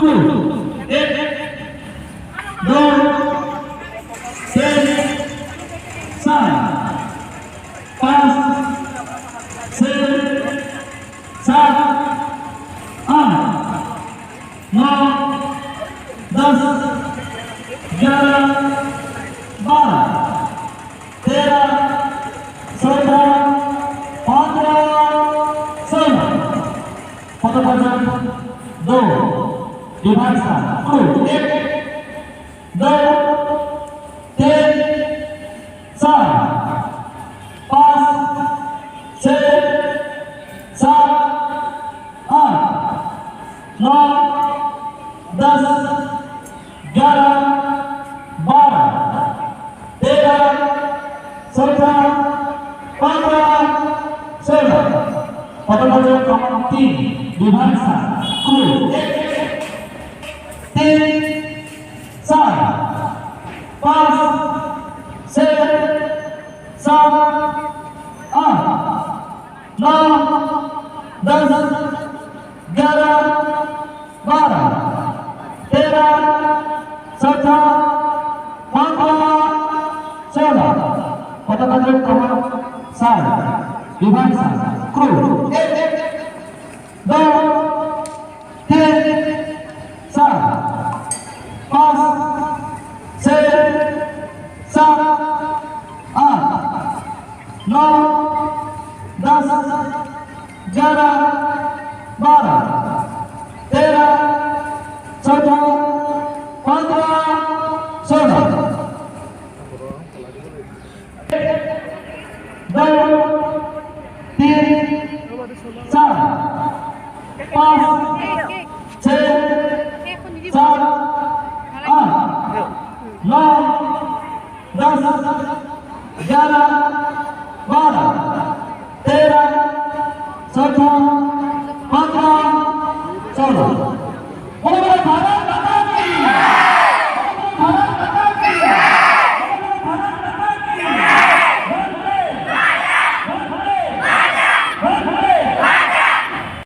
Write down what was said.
एक दोन तीन चार पाच छह सात आठ नौ 10 11 12 13 14 15 16 पटपट दो डिवाइसा एक दो तीन चार पाँच छः सात आठ नौ 10 11 12 13 14 15 16 पटपट क्रमांक 3 डिवाइसा तीन चार पाँच छः सात आठ नौ 10 11 12 13 14 15 16 पटपट क्रमांक 7 डिवाइसा दो तीन चार पाँच छः सात आठ नौ 10 11 12 13 14 15 16 दो तीन चार पाँच छः सात आठ नौ 10 11 12 13 14